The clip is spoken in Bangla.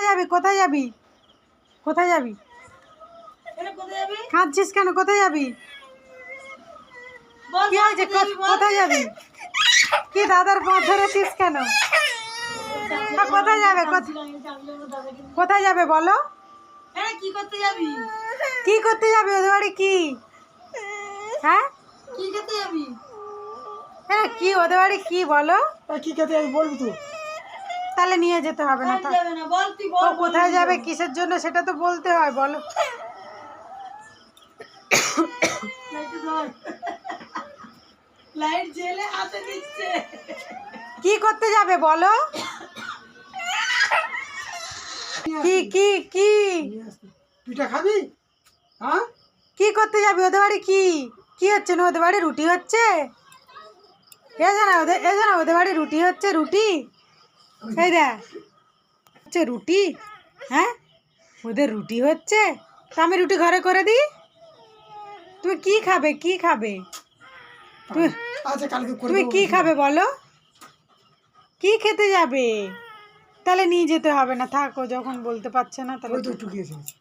কোথায় যাবি কোথায় যাবি কোথায় যাবি কাঁদছিস কেন কোথায় যাবি কি হয়েছে কোথায় যাবি কি দাদার পা ধরেছিস কেন কোথায় যাবে কোথায় যাবে বলো কি করতে যাবি কি করতে যাবি ওদের বাড়ি কি হ্যাঁ কি করতে যাবি হ্যাঁ কি ওদের বাড়ি কি বলো কি খেতে যাবি বলবি তো তাহলে নিয়ে যেতে হবে না যাবে না বল তুই ও বল কোথায় যাবে কিসের জন্য সেটা তো বলতে হয় বলো লাইট জেলে হাতে দিচ্ছে কি করতে যাবে বলো কি কি কি পিঠা খাবি হ্যাঁ কি করতে যাবি ওদের বাড়ি কি কি হচ্ছে না ওদের বাড়ি রুটি হচ্ছে এ জানা ওদের বাড়ি রুটি হচ্ছে রুটি এই দেখ হচ্ছে রুটি হ্যাঁ ওদের রুটি হচ্ছে তা আমি রুটি ঘরে করে দিই তুমি কি খাবে কি খাবে আচ্ছা কালকে করে তুমি দেবো কি খাবে বলো কি খেতে যাবে তাহলে নিয়ে যেতে হবে না থাকো যখন বলতে পারছে না তাহলে ওই তো একটু গিয়েছিস